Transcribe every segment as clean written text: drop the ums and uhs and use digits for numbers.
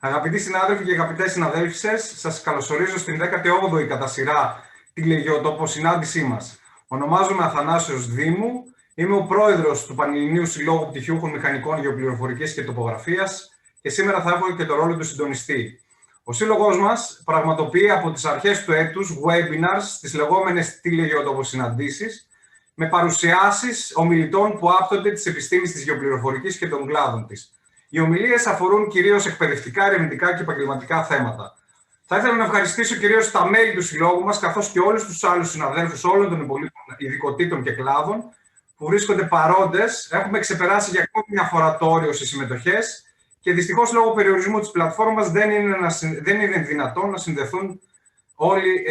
Αγαπητοί συνάδελφοι και αγαπητές συναδέλφισες, σας καλωσορίζω στην 18η κατά σειρά ΤηλεΓΕΟΤΟΠΟΣυνάντησή μας. Ονομάζομαι Αθανάσιος Δήμου, είμαι ο πρόεδρος του Πανελληνίου Συλλόγου Πτυχιούχων Μηχανικών, Γεωπληροφορικής και Τοπογραφίας και σήμερα θα έχω και το ρόλο του συντονιστή. Ο Σύλλογος μας πραγματοποιεί από τις αρχές του έτους webinars, τις λεγόμενες ΤηλεΓΕΟΤΟΠΟΣυναντήσεις, με παρουσιάσεις ομιλητών που άπτονται της επιστήμης της γεωπληροφορικής και των κλάδων της. Οι ομιλίες αφορούν κυρίως εκπαιδευτικά, ερευνητικά και επαγγελματικά θέματα. Θα ήθελα να ευχαριστήσω κυρίως τα μέλη του Συλλόγου μας, καθώς και όλους τους άλλους συναδέλφους όλων των υπολείπων ειδικοτήτων και κλάδων που βρίσκονται παρόντες. Έχουμε ξεπεράσει για ακόμη μια φορά το όριο στις συμμετοχές και δυστυχώς λόγω περιορισμού της πλατφόρμας δεν είναι δυνατόν να συνδεθούν όλοι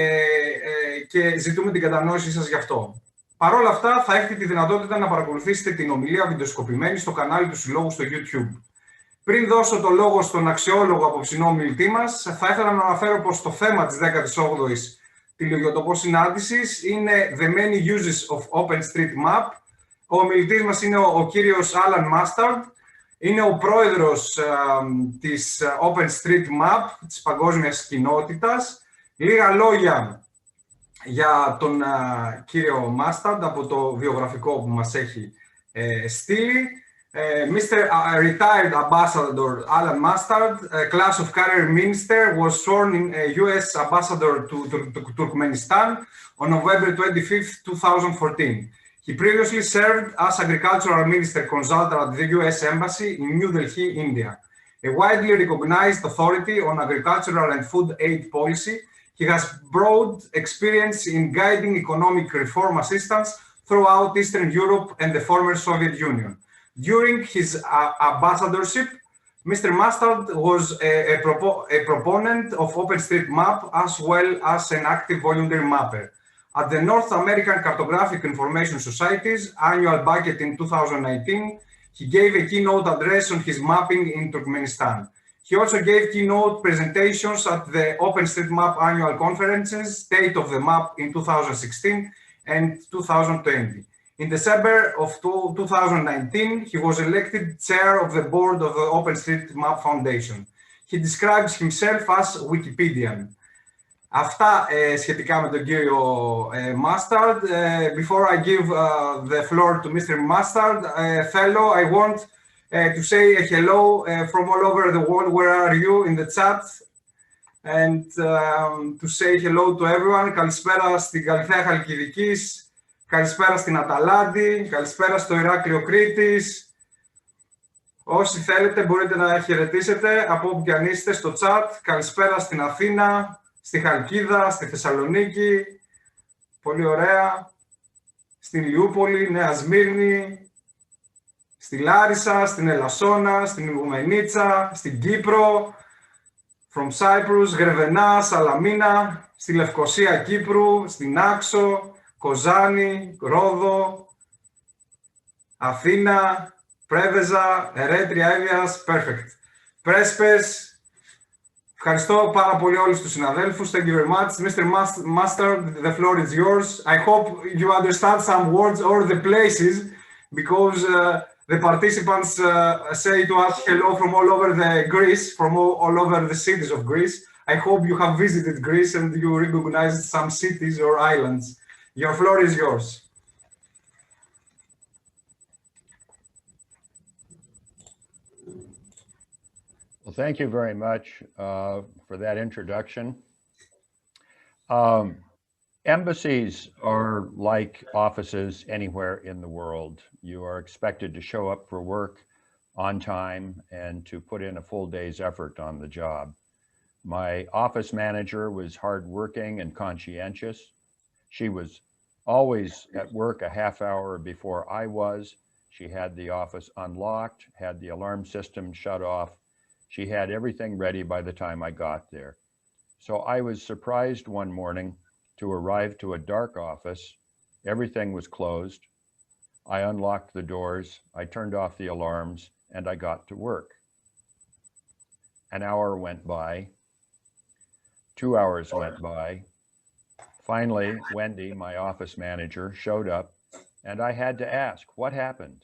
και ζητούμε την κατανόησή σας γι' αυτό. Παρ' όλα αυτά, θα έχετε τη δυνατότητα να παρακολουθήσετε την ομιλία βιντεοσκοπημένη στο κανάλι του Συλλόγου στο YouTube. Πριν δώσω το λόγο στον αξιόλογο απόψινό ομιλητή μας, θα ήθελα να αναφέρω πως το θέμα της 18ης ΤηλεΓΕΟΤΟΠΟΣυνάντησης είναι The Many Uses of OpenStreetMap. Ο ομιλητής μας είναι ο κύριος Allan Mustard. Είναι ο πρόεδρος της OpenStreetMap, της παγκόσμιας κοινότητας. Λίγα λόγια για τον κύριο Mustard από το βιογραφικό που μας έχει στείλει. Mr. Retired Ambassador Allan Mustard, class of career minister, was sworn in U.S. Ambassador to Turkmenistan on November 25, 2014. He previously served as Agricultural Minister Consultant at the U.S. Embassy in New Delhi, India. A widely recognized authority on agricultural and food aid policy, he has broad experience in guiding economic reform assistance throughout Eastern Europe and the former Soviet Union. During his ambassadorship, Mr. Mustard was a proponent of OpenStreetMap as well as an active voluntary mapper. At the North American Cartographic Information Society's annual bucket in 2019, he gave a keynote address on his mapping in Turkmenistan. He also gave keynote presentations at the OpenStreetMap annual conferences, State of the Map in 2016 and 2020. In December of 2019, he was elected chair of the board of the OpenStreetMap Foundation. He describes himself as Wikipedian. Αυτά σχετικά με τον κύριο Mustard. Before I give the floor to Mr. Mustard, fellow, I want to say a hello from all over the world. Where are you in the chat? And to say hello to everyone. Καλησπέρα στην Καλυθέα Χαλκιδικής. Καλησπέρα στην Αταλάντη, καλησπέρα στο Ηράκλειο Κρήτης. Όσοι θέλετε μπορείτε να χαιρετήσετε από όπου και αν είστε στο chat. Καλησπέρα στην Αθήνα, στη Χαλκίδα, στη Θεσσαλονίκη. Πολύ ωραία. Στην Λιούπολη, Νέα Σμύρνη, στη Λάρισα, στην Ελασσόνα, στην Ιγουμενίτσα, στην Κύπρο, from Cyprus, Γρεβενά, Σαλαμίνα, στη Λευκοσία Κύπρου, στην Άξο, Κοζάνη, Ρόδο, Αθήνα, Πρέβεζα, Ερέτρια, Εύβοιας, perfect. Πρέσπες, ευχαριστώ πάρα πολύ όλους τους συναδέλφους. Thank you very much. Mr. Mustard, the floor is yours. I hope you understand some words or the places because the participants say to us hello from all over the Greece, from all over the cities of Greece. I hope you have visited Greece and you recognize some cities or islands. Your floor is yours. Well, thank you very much for that introduction. Embassies are like offices anywhere in the world. You are expected to show up for work on time and to put in a full day's effort on the job. My office manager was hardworking and conscientious. She was always at work a half hour before I was. She had the office unlocked, had the alarm system shut off. She had everything ready by the time I got there. So I was surprised one morning to arrive to a dark office. Everything was closed. I unlocked the doors, I turned off the alarms, and I got to work. An hour went by. 2 hours went by. Finally, Wendy, my office manager, showed up and I had to ask, what happened?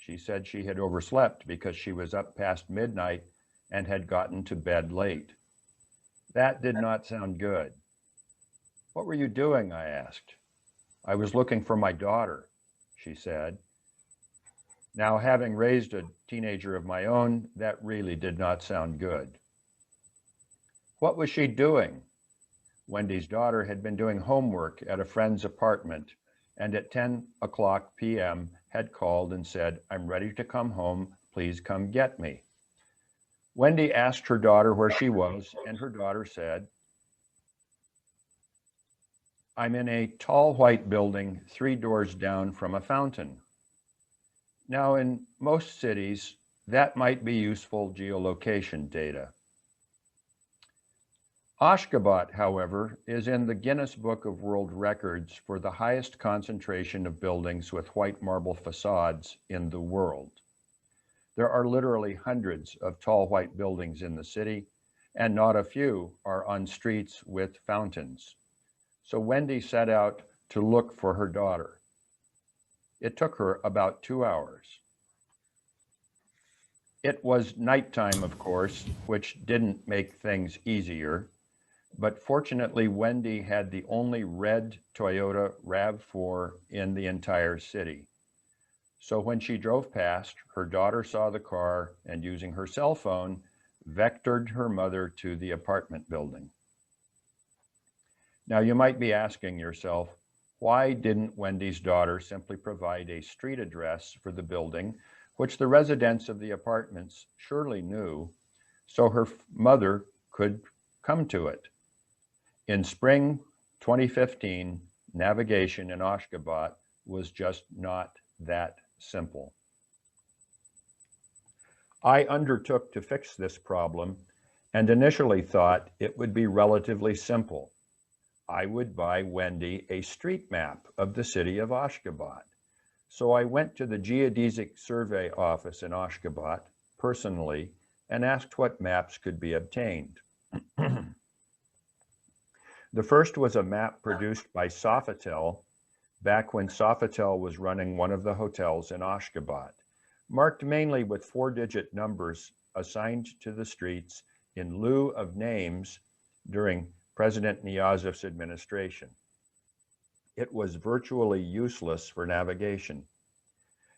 She said she had overslept because she was up past midnight and had gotten to bed late. That did not sound good. What were you doing? I asked. I was looking for my daughter, she said. Now, having raised a teenager of my own, that really did not sound good. What was she doing? Wendy's daughter had been doing homework at a friend's apartment, and at 10:00 p.m. had called and said, "I'm ready to come home, please come get me." Wendy asked her daughter where she was, and her daughter said, "I'm in a tall white building 3 doors down from a fountain." Now, in most cities, that might be useful geolocation data. Ashgabat, however, is in the Guinness Book of World Records for the highest concentration of buildings with white marble facades in the world. There are literally hundreds of tall white buildings in the city, and not a few are on streets with fountains. So Wendy set out to look for her daughter. It took her about 2 hours. It was nighttime, of course, which didn't make things easier. But fortunately, Wendy had the only red Toyota RAV4 in the entire city. So when she drove past, her daughter saw the car and, using her cell phone, vectored her mother to the apartment building. Now, you might be asking yourself, why didn't Wendy's daughter simply provide a street address for the building, which the residents of the apartments surely knew, so her mother could come to it? In spring 2015, navigation in Ashgabat was just not that simple. I undertook to fix this problem and initially thought it would be relatively simple. I would buy Wendy a street map of the city of Ashgabat. So I went to the Geodesic Survey office in Ashgabat personally and asked what maps could be obtained. The first was a map produced by Sofitel back when Sofitel was running one of the hotels in Ashgabat, marked mainly with 4-digit numbers assigned to the streets in lieu of names during President Niyazov's administration. It was virtually useless for navigation.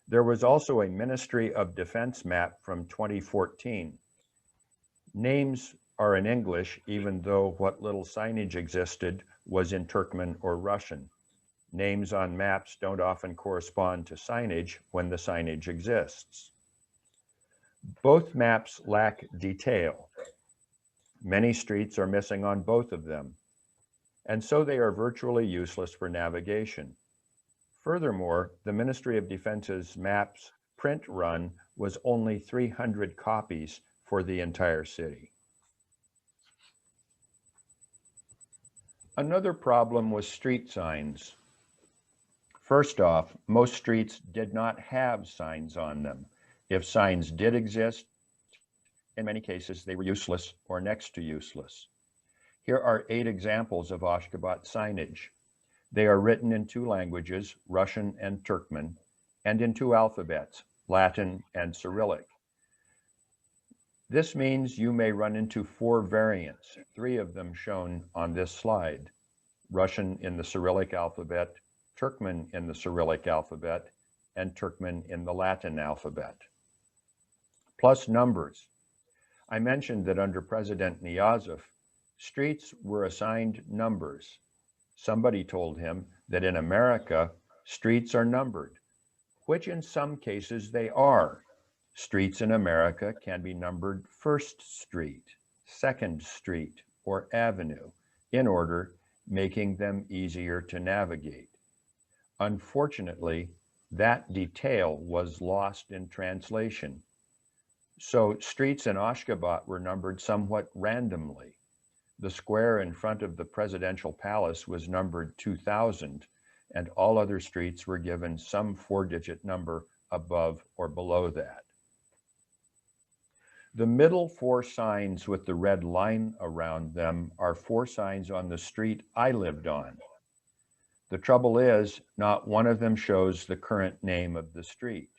There was also a Ministry of Defense map from 2014. Names are in English, even though what little signage existed was in Turkmen or Russian. Names on maps don't often correspond to signage when the signage exists. Both maps lack detail. Many streets are missing on both of them, and so they are virtually useless for navigation. Furthermore, the Ministry of Defense's maps print run was only 300 copies for the entire city. Another problem was street signs. First off, most streets did not have signs on them. If signs did exist, in many cases they were useless or next to useless. Here are 8 examples of Ashgabat signage. They are written in 2 languages, Russian and Turkmen, and in 2 alphabets, Latin and Cyrillic. This means you may run into 4 variants, 3 of them shown on this slide: Russian in the Cyrillic alphabet, Turkmen in the Cyrillic alphabet, and Turkmen in the Latin alphabet. Plus numbers. I mentioned that under President Niyazov, streets were assigned numbers. Somebody told him that in America, streets are numbered, which in some cases they are. Streets in America can be numbered 1st Street, 2nd Street, or Avenue in order, making them easier to navigate. Unfortunately, that detail was lost in translation. So streets in Ashgabat were numbered somewhat randomly. The square in front of the presidential palace was numbered 2000, and all other streets were given some 4-digit number above or below that. The middle 4 signs with the red line around them are 4 signs on the street I lived on. The trouble is, not one of them shows the current name of the street.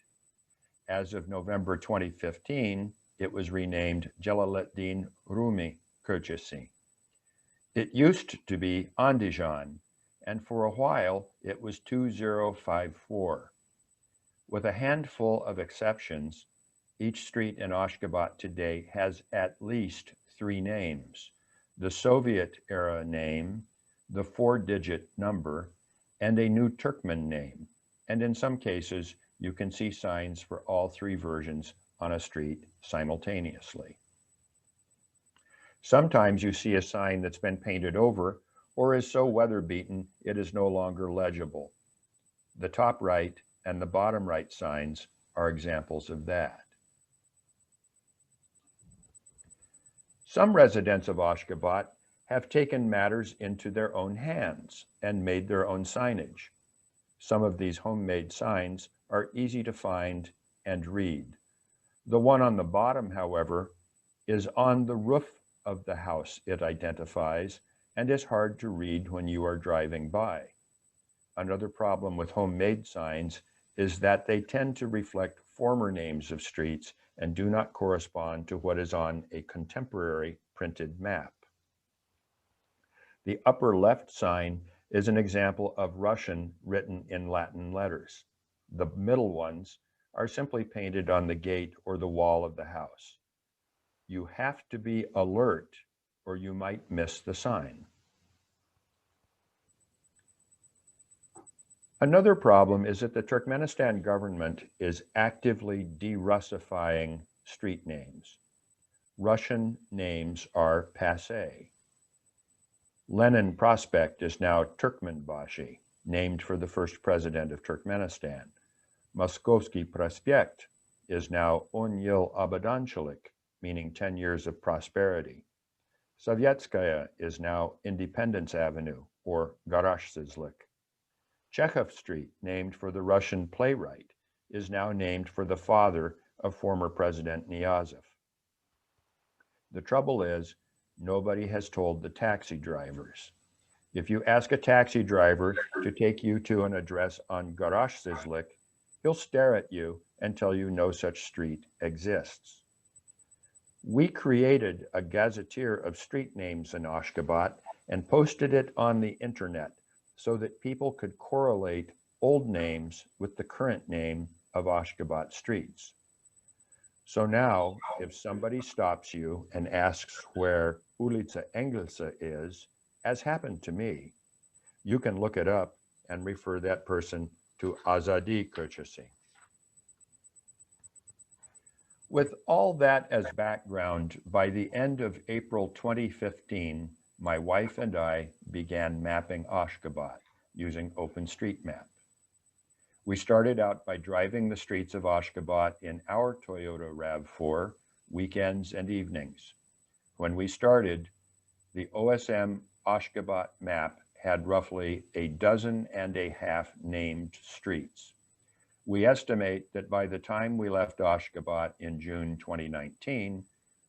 As of November 2015, it was renamed Celaleddin Rumi Kırçası. It used to be Andijan, and for a while it was 2054. With a handful of exceptions, each street in Ashgabat today has at least 3 names: the Soviet-era name, the 4-digit number, and a new Turkmen name. And in some cases, you can see signs for all 3 versions on a street simultaneously. Sometimes you see a sign that's been painted over or is so weather-beaten it is no longer legible. The top right and the bottom right signs are examples of that. Some residents of Ashgabat have taken matters into their own hands and made their own signage. Some of these homemade signs are easy to find and read. The one on the bottom, however, is on the roof of the house it identifies and is hard to read when you are driving by. Another problem with homemade signs is that they tend to reflect former names of streets and do not correspond to what is on a contemporary printed map. The upper left sign is an example of Russian written in Latin letters. The middle ones are simply painted on the gate or the wall of the house. You have to be alert or you might miss the sign. Another problem is that the Turkmenistan government is actively de-Russifying street names. Russian names are passé. Lenin Prospect is now Turkmenbashi, named for the first president of Turkmenistan. Moskovsky Prospekt is now On Yil Abadanchilik, meaning 10 years of prosperity. Sovietskaya is now Independence Avenue, or Garashsizlik. Chekhov Street, named for the Russian playwright, is now named for the father of former President Niyazov. The trouble is, nobody has told the taxi drivers. If you ask a taxi driver to take you to an address on Garashsizlik, he'll stare at you and tell you no such street exists. We created a gazetteer of street names in Ashgabat and posted it on the internet so that people could correlate old names with the current name of Ashgabat streets. So now, if somebody stops you and asks where Ulica Engelsa is, as happened to me, you can look it up and refer that person to Azadi Kırçası. With all that as background, by the end of April 2015, my wife and I began mapping Ashgabat using OpenStreetMap. We started out by driving the streets of Ashgabat in our Toyota RAV4 weekends and evenings. When we started, the OSM Ashgabat map had roughly 12.5 named streets. We estimate that by the time we left Ashgabat in June 2019,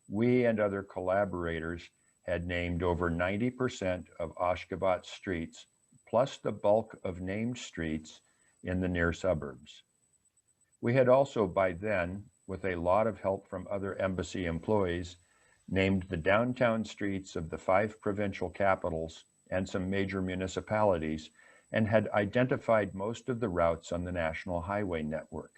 we and other collaborators had named over 90% of Ashgabat streets, plus the bulk of named streets in the near suburbs. We had also by then, with a lot of help from other embassy employees, named the downtown streets of the 5 provincial capitals and some major municipalities, and had identified most of the routes on the national highway network.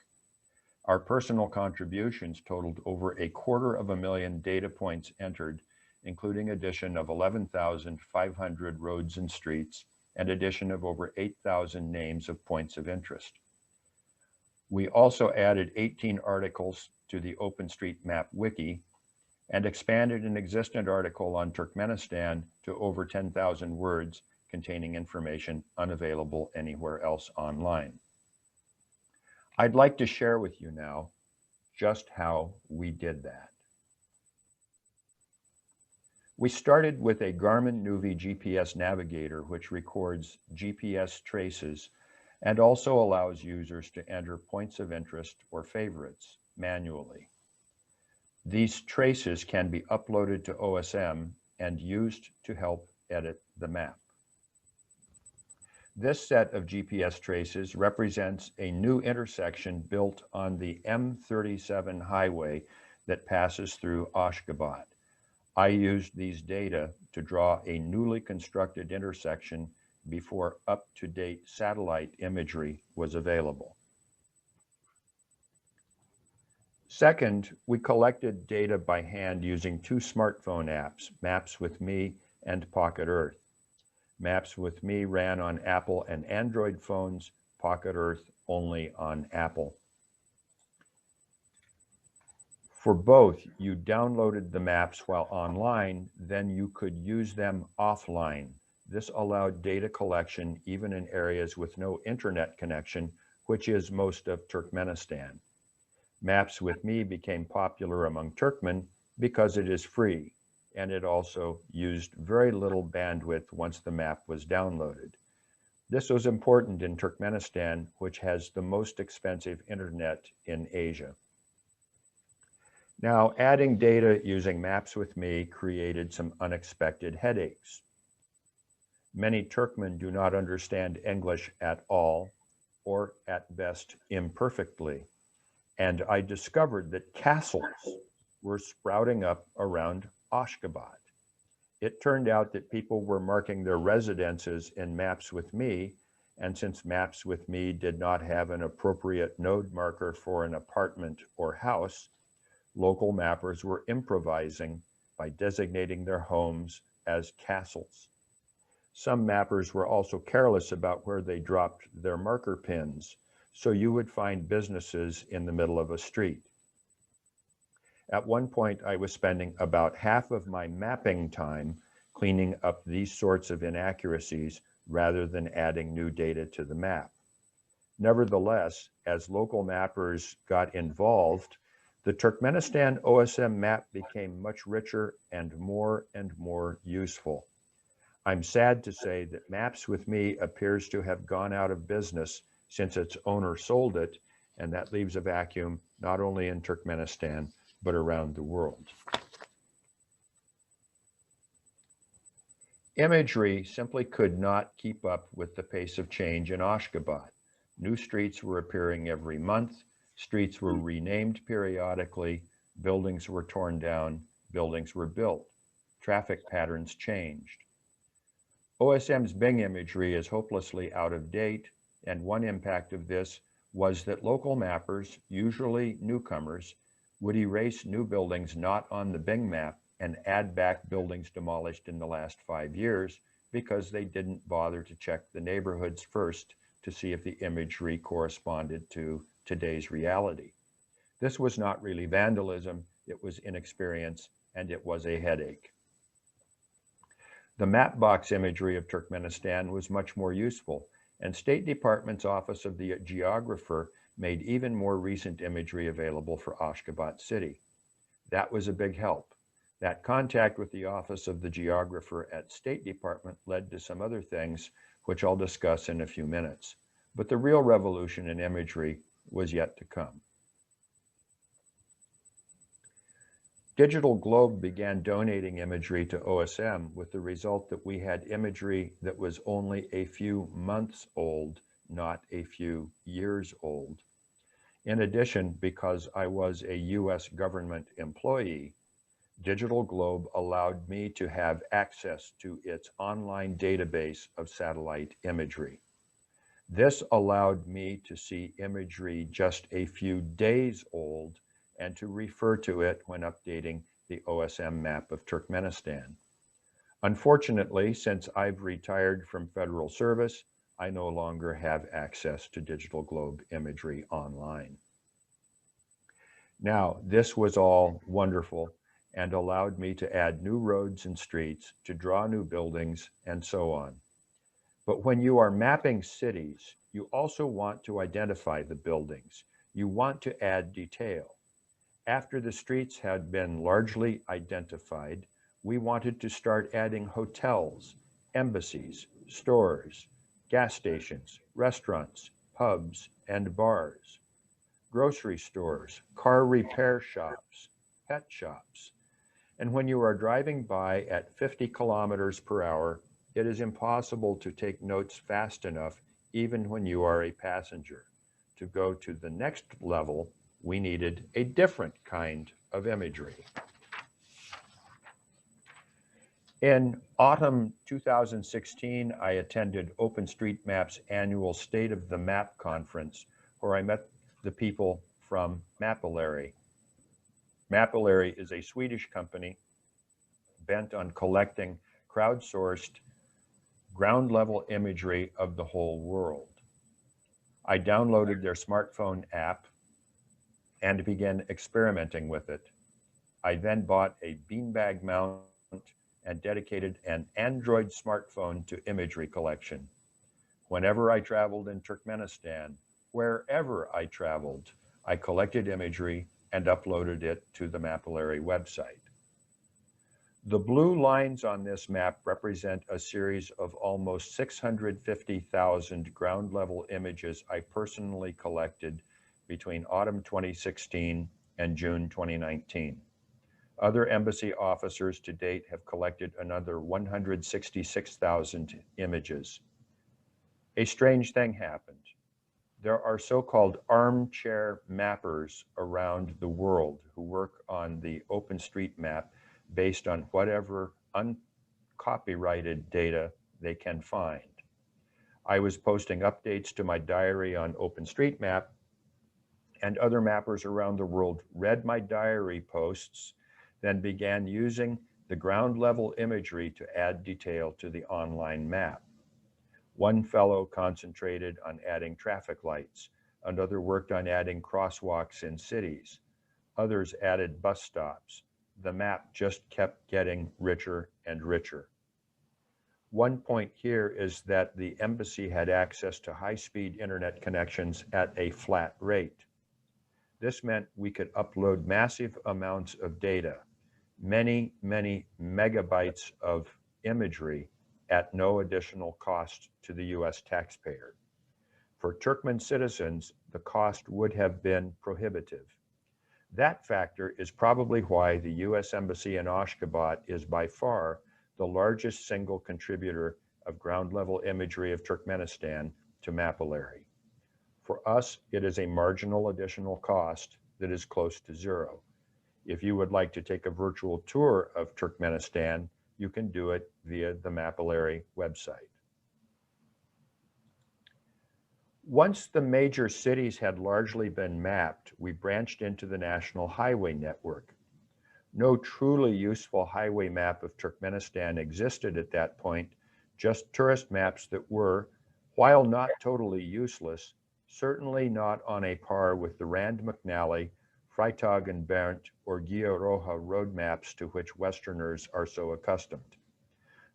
Our personal contributions totaled over 250,000 data points entered, including addition of 11,500 roads and streets, and addition of over 8,000 names of points of interest. We also added 18 articles to the OpenStreetMap wiki and expanded an existing article on Turkmenistan to over 10,000 words, containing information unavailable anywhere else online. I'd like to share with you now just how we did that. We started with a Garmin Nuvi GPS navigator, which records GPS traces and also allows users to enter points of interest or favorites manually. These traces can be uploaded to OSM and used to help edit the map. This set of GPS traces represents a new intersection built on the M37 highway that passes through Ashgabat. I used these data to draw a newly constructed intersection before up-to-date satellite imagery was available. Second, we collected data by hand using two smartphone apps, Maps with Me and Pocket Earth. Maps with Me ran on Apple and Android phones, Pocket Earth only on Apple. For both, you downloaded the maps while online, then you could use them offline. This allowed data collection even in areas with no internet connection, which is most of Turkmenistan. Maps with Me became popular among Turkmen because it is free, and it also used very little bandwidth once the map was downloaded. This was important in Turkmenistan, which has the most expensive internet in Asia. Now, adding data using Maps with Me created some unexpected headaches. Many Turkmen do not understand English at all, or at best imperfectly. And I discovered that castles were sprouting up around Ashgabat. It turned out that people were marking their residences in Maps with Me, and since Maps with Me did not have an appropriate node marker for an apartment or house, local mappers were improvising by designating their homes as castles. Some mappers were also careless about where they dropped their marker pins, so you would find businesses in the middle of a street. At one point, I was spending about half of my mapping time cleaning up these sorts of inaccuracies rather than adding new data to the map. Nevertheless, as local mappers got involved, the Turkmenistan OSM map became much richer and more useful. I'm sad to say that Maps with Me appears to have gone out of business since its owner sold it, and that leaves a vacuum not only in Turkmenistan, but around the world. Imagery simply could not keep up with the pace of change in Ashgabat. New streets were appearing every month, streets were renamed periodically, buildings were torn down, buildings were built, traffic patterns changed. OSM's Bing imagery is hopelessly out of date, and one impact of this was that local mappers, usually newcomers, would erase new buildings not on the Bing map and add back buildings demolished in the last 5 years because they didn't bother to check the neighborhoods first to see if the imagery corresponded to today's reality. This was not really vandalism, it was inexperience, and it was a headache. The mapbox imagery of Turkmenistan was much more useful, and State Department's Office of the Geographer made even more recent imagery available for Ashgabat City. That was a big help. That contact with the Office of the Geographer at State Department led to some other things, which I'll discuss in a few minutes. But the real revolution in imagery was yet to come. Digital Globe began donating imagery to OSM with the result that we had imagery that was only a few months old, not a few years old. In addition, because I was a US government employee, Digital Globe allowed me to have access to its online database of satellite imagery. This allowed me to see imagery just a few days old and to refer to it when updating the OSM map of Turkmenistan. Unfortunately, since I've retired from federal service, I no longer have access to Digital Globe imagery online. Now, this was all wonderful and allowed me to add new roads and streets, to draw new buildings, and so on. But when you are mapping cities, you also want to identify the buildings. You want to add detail. After the streets had been largely identified, we wanted to start adding hotels, embassies, stores, gas stations, restaurants, pubs, and bars, grocery stores, car repair shops, pet shops. And when you are driving by at 50 kilometers per hour, it is impossible to take notes fast enough, even when you are a passenger. To go to the next level, we needed a different kind of imagery. In autumn 2016, I attended OpenStreetMap's annual State of the Map conference, where I met the people from Mapillary. Mapillary is a Swedish company bent on collecting crowdsourced ground-level imagery of the whole world. I downloaded their smartphone app and began experimenting with it. I then bought a beanbag mount and dedicated an Android smartphone to imagery collection. Whenever I traveled in Turkmenistan, wherever I traveled, I collected imagery and uploaded it to the Mapillary website. The blue lines on this map represent a series of almost 650,000 ground-level images I personally collected between autumn 2016 and June 2019. Other embassy officers to date have collected another 166,000 images. A strange thing happened. There are so-called armchair mappers around the world who work on the OpenStreetMap based on whatever uncopyrighted data they can find. I was posting updates to my diary on OpenStreetMap, and other mappers around the world read my diary posts, then began using the ground level imagery to add detail to the online map. One fellow concentrated on adding traffic lights, another worked on adding crosswalks in cities. Others added bus stops. The map just kept getting richer and richer. One point here is that the embassy had access to high-speed internet connections at a flat rate. This meant we could upload massive amounts of data, many, many megabytes of imagery at no additional cost to the US taxpayer. For Turkmen citizens, the cost would have been prohibitive. That factor is probably why the US Embassy in Ashgabat is by far the largest single contributor of ground-level imagery of Turkmenistan to Mapillary. For us, it is a marginal additional cost that is close to zero. If you would like to take a virtual tour of Turkmenistan, you can do it via the Mapillary website. Once the major cities had largely been mapped, we branched into the national highway network. No truly useful highway map of Turkmenistan existed at that point, just tourist maps that were, while not totally useless, certainly not on a par with the Rand McNally, Freytag and Berndt, or Gio-Roja road maps to which Westerners are so accustomed.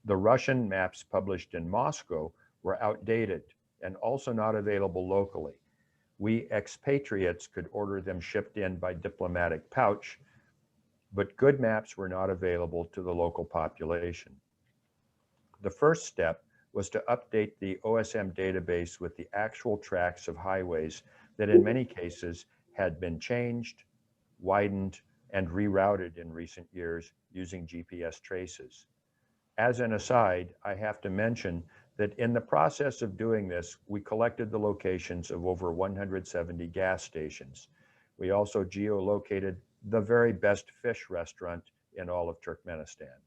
The Russian maps published in Moscow were outdated and also not available locally. We expatriates could order them shipped in by diplomatic pouch, but good maps were not available to the local population. The first step was to update the OSM database with the actual tracks of highways that in many cases had been changed, widened, and rerouted in recent years using GPS traces. As an aside, I have to mention that in the process of doing this, we collected the locations of over 170 gas stations. We also geolocated the very best fish restaurant in all of Turkmenistan.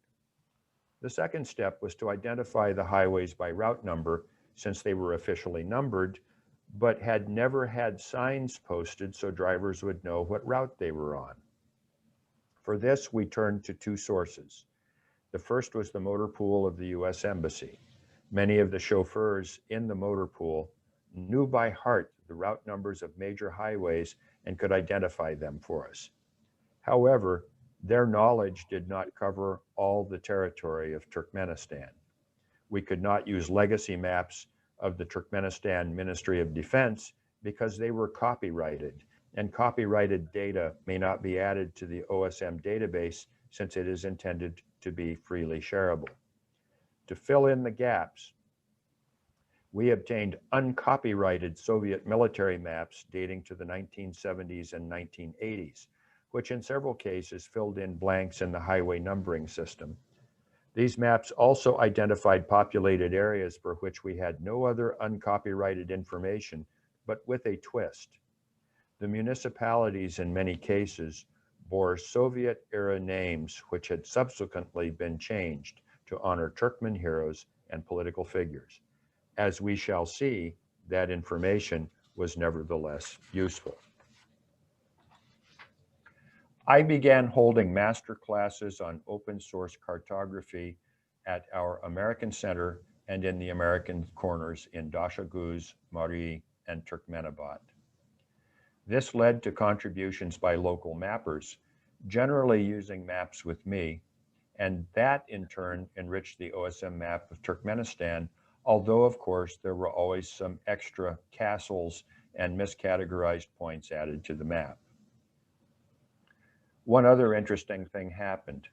The second step was to identify the highways by route number, since they were officially numbered, but had never had signs posted so drivers would know what route they were on. For this, we turned to two sources. The first was the motor pool of the US Embassy. Many of the chauffeurs in the motor pool knew by heart the route numbers of major highways and could identify them for us. However, their knowledge did not cover all the territory of Turkmenistan. We could not use legacy maps of the Turkmenistan Ministry of Defense because they were copyrighted, and copyrighted data may not be added to the OSM database since it is intended to be freely shareable. To fill in the gaps, we obtained uncopyrighted Soviet military maps dating to the 1970s and 1980s, which in several cases filled in blanks in the highway numbering system. These maps also identified populated areas for which we had no other uncopyrighted information, but with a twist. The municipalities in many cases bore Soviet-era names which had subsequently been changed to honor Turkmen heroes and political figures. As we shall see, that information was nevertheless useful. I began holding master classes on open source cartography at our American Center and in the American corners in Dashaguz, Mari, and Turkmenabad. This led to contributions by local mappers, generally using maps with me, and that in turn enriched the OSM map of Turkmenistan, although of course there were always some extra castles and miscategorized points added to the map. One other interesting thing happened.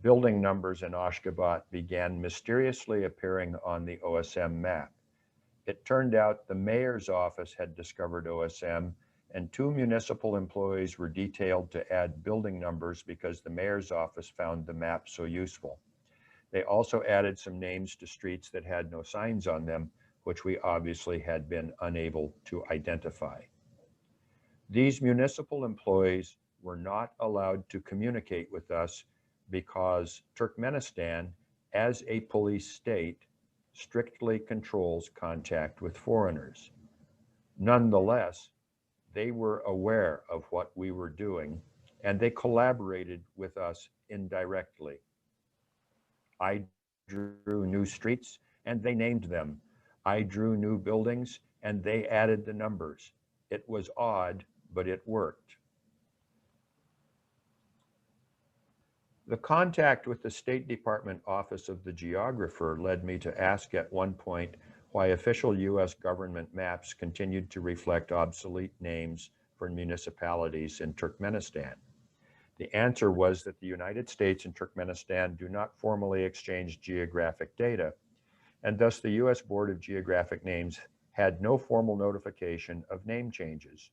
Building numbers in Ashgabat began mysteriously appearing on the OSM map. It turned out the mayor's office had discovered OSM, and 2 municipal employees were detailed to add building numbers because the mayor's office found the map so useful. They also added some names to streets that had no signs on them, which we obviously had been unable to identify. These municipal employees were not allowed to communicate with us because Turkmenistan, as a police state, strictly controls contact with foreigners. Nonetheless, they were aware of what we were doing, and they collaborated with us indirectly. I drew new streets, and they named them. I drew new buildings, and they added the numbers. It was odd, but it worked. The contact with the State Department Office of the Geographer led me to ask at one point why official US government maps continued to reflect obsolete names for municipalities in Turkmenistan. The answer was that the United States and Turkmenistan do not formally exchange geographic data, and thus the US Board of Geographic Names had no formal notification of name changes.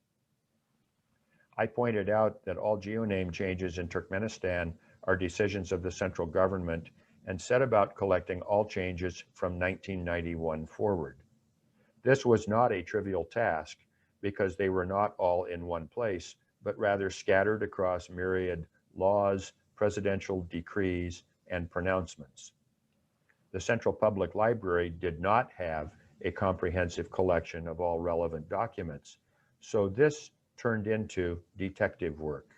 I pointed out that all geoname changes in Turkmenistan are decisions of the central government and set about collecting all changes from 1991 forward. This was not a trivial task because they were not all in one place, but rather scattered across myriad laws, presidential decrees, and pronouncements. The Central Public Library did not have a comprehensive collection of all relevant documents, so this turned into detective work.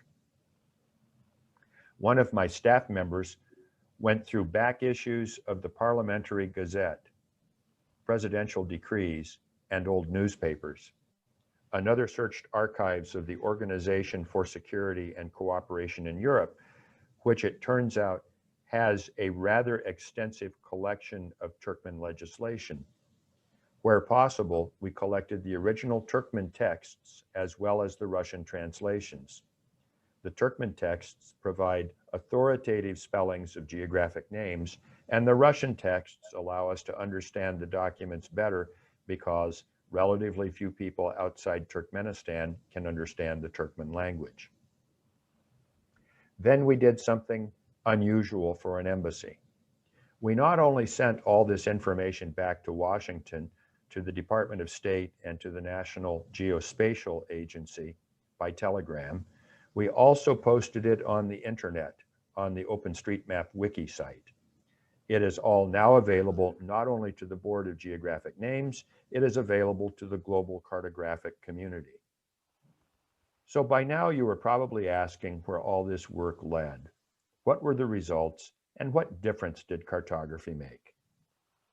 One of my staff members went through back issues of the Parliamentary Gazette, presidential decrees, and old newspapers. Another searched archives of the Organization for Security and Cooperation in Europe, which it turns out has a rather extensive collection of Turkmen legislation. Where possible, we collected the original Turkmen texts as well as the Russian translations. The Turkmen texts provide authoritative spellings of geographic names, and the Russian texts allow us to understand the documents better because relatively few people outside Turkmenistan can understand the Turkmen language. Then we did something unusual for an embassy. We not only sent all this information back to Washington, to the Department of State, and to the National Geospatial Agency by telegram, we also posted it on the internet, on the OpenStreetMap wiki site. It is all now available not only to the Board of Geographic Names, it is available to the global cartographic community. So by now you are probably asking where all this work led. What were the results, and what difference did cartography make?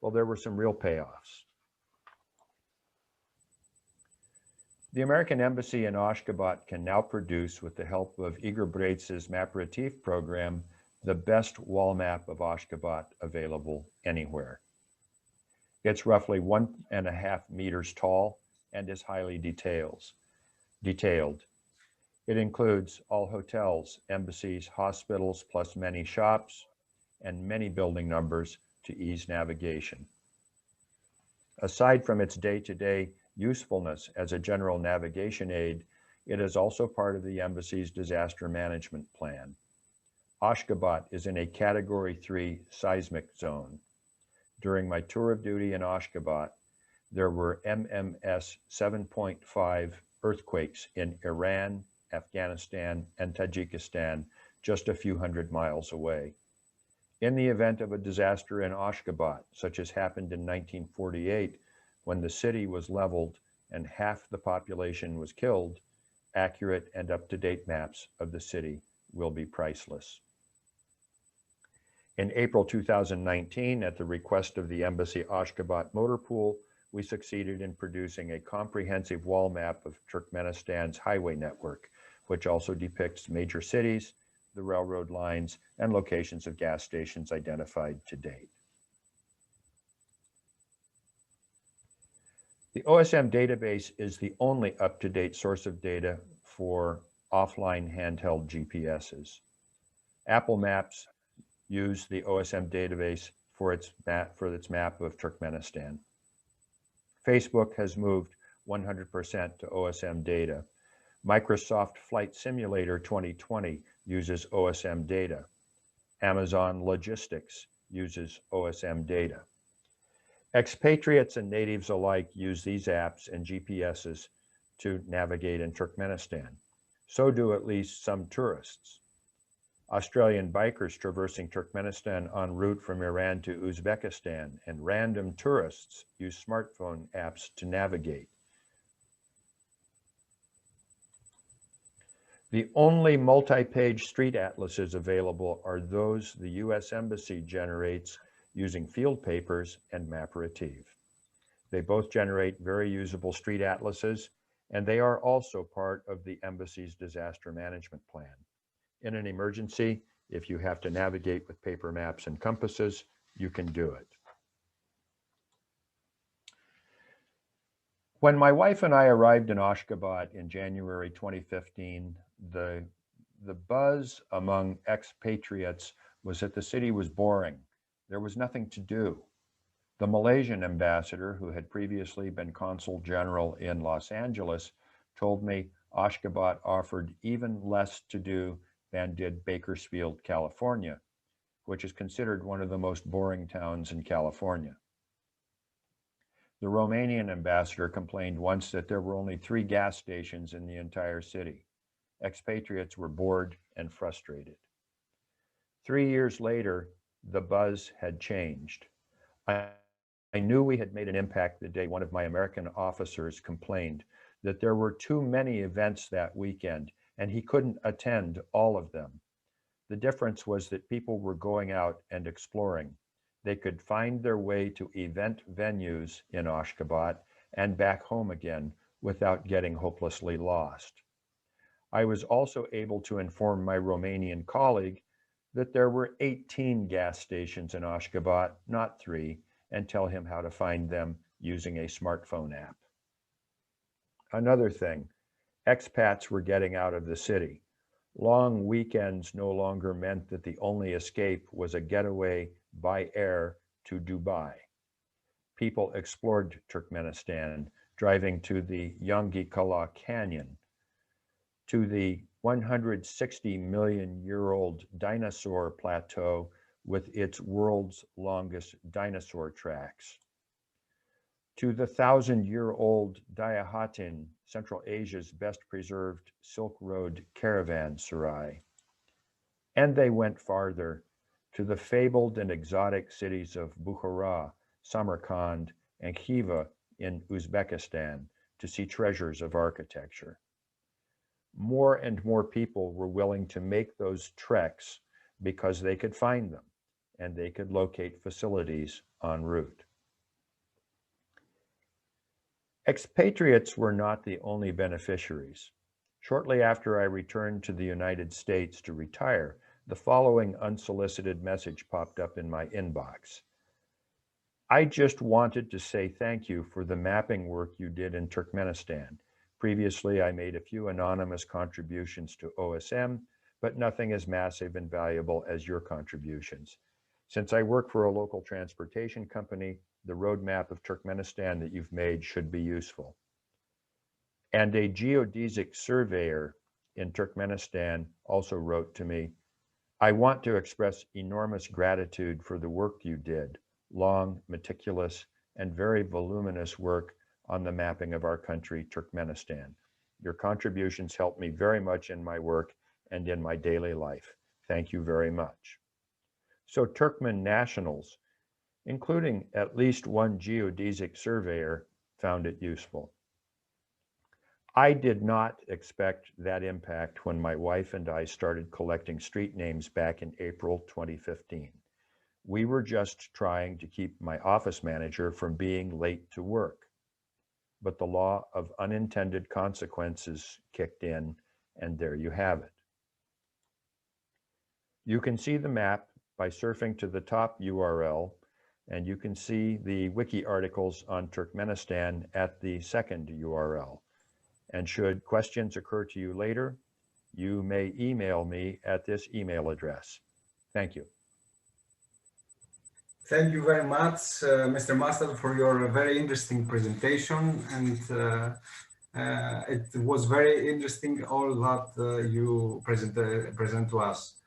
Well, there were some real payoffs. The American Embassy in Ashgabat can now produce, with the help of Igor Braitz's Maperatif program, the best wall map of Ashgabat available anywhere. It's roughly 1.5 meters tall and is highly detailed. It includes all hotels, embassies, hospitals, plus many shops and many building numbers to ease navigation. Aside from its day-to-day usefulness as a general navigation aid, it is also part of the embassy's disaster management plan. Ashgabat is in a Category 3 seismic zone. During my tour of duty in Ashgabat, there were MMS 7.5 earthquakes in Iran, Afghanistan, and Tajikistan, just a few hundred miles away. In the event of a disaster in Ashgabat, such as happened in 1948, when the city was leveled and half the population was killed, accurate and up-to-date maps of the city will be priceless. In April 2019, at the request of the Embassy Ashgabat Motor Pool, we succeeded in producing a comprehensive wall map of Turkmenistan's highway network, which also depicts major cities, the railroad lines, and locations of gas stations identified to date. The OSM database is the only up-to-date source of data for offline handheld GPSs. Apple Maps use the OSM database for its map of Turkmenistan. Facebook has moved 100% to OSM data. Microsoft Flight Simulator 2020 uses OSM data. Amazon Logistics uses OSM data. Expatriates and natives alike use these apps and GPSs to navigate in Turkmenistan. So do at least some tourists. Australian bikers traversing Turkmenistan en route from Iran to Uzbekistan, and random tourists use smartphone apps to navigate. The only multi-page street atlases available are those the U.S. Embassy generates using field papers and Maperative. They both generate very usable street atlases, and they are also part of the Embassy's disaster management plan. In an emergency, if you have to navigate with paper maps and compasses, you can do it. When my wife and I arrived in Ashgabat in January 2015, the buzz among expatriates was that the city was boring. There was nothing to do. The Malaysian ambassador, who had previously been consul general in Los Angeles, told me Ashgabat offered even less to do than did Bakersfield, California, which is considered one of the most boring towns in California. The Romanian ambassador complained once that there were only 3 gas stations in the entire city. Expatriates were bored and frustrated. 3 years later, the buzz had changed. I knew we had made an impact the day one of my American officers complained that there were too many events that weekend and he couldn't attend all of them. The difference was that people were going out and exploring. They could find their way to event venues in Ashgabat and back home again without getting hopelessly lost. I was also able to inform my Romanian colleague that there were 18 gas stations in Ashgabat, not 3, and tell him how to find them using a smartphone app. Another thing, expats were getting out of the city. Long weekends no longer meant that the only escape was a getaway by air to Dubai. People explored Turkmenistan, driving to the Yangikala Canyon, to the 160-million-year-old dinosaur plateau with its world's longest dinosaur tracks, to the 1,000-year-old Dayahatin, Central Asia's best-preserved Silk Road caravanserai. And they went farther, to the fabled and exotic cities of Bukhara, Samarkand, and Khiva in Uzbekistan to see treasures of architecture. More and more people were willing to make those treks because they could find them and they could locate facilities en route. Expatriates were not the only beneficiaries. Shortly after I returned to the United States to retire, the following unsolicited message popped up in my inbox. I just wanted to say thank you for the mapping work you did in Turkmenistan. Previously, I made a few anonymous contributions to OSM, but nothing as massive and valuable as your contributions. Since I work for a local transportation company, the roadmap of Turkmenistan that you've made should be useful. And a geodesic surveyor in Turkmenistan also wrote to me, I want to express enormous gratitude for the work you did, long, meticulous, and very voluminous work on the mapping of our country, Turkmenistan. Your contributions help me very much in my work and in my daily life. Thank you very much. So Turkmen nationals, including at least one geodesic surveyor, found it useful. I did not expect that impact when my wife and I started collecting street names back in April 2015. We were just trying to keep my office manager from being late to work. But the law of unintended consequences kicked in, and there you have it. You can see the map by surfing to the top URL, and you can see the wiki articles on Turkmenistan at the second URL. And should questions occur to you later, you may email me at this email address. Thank you. Thank you very much, Mr. Mustard, for your very interesting presentation. And it was very interesting all that you present to us.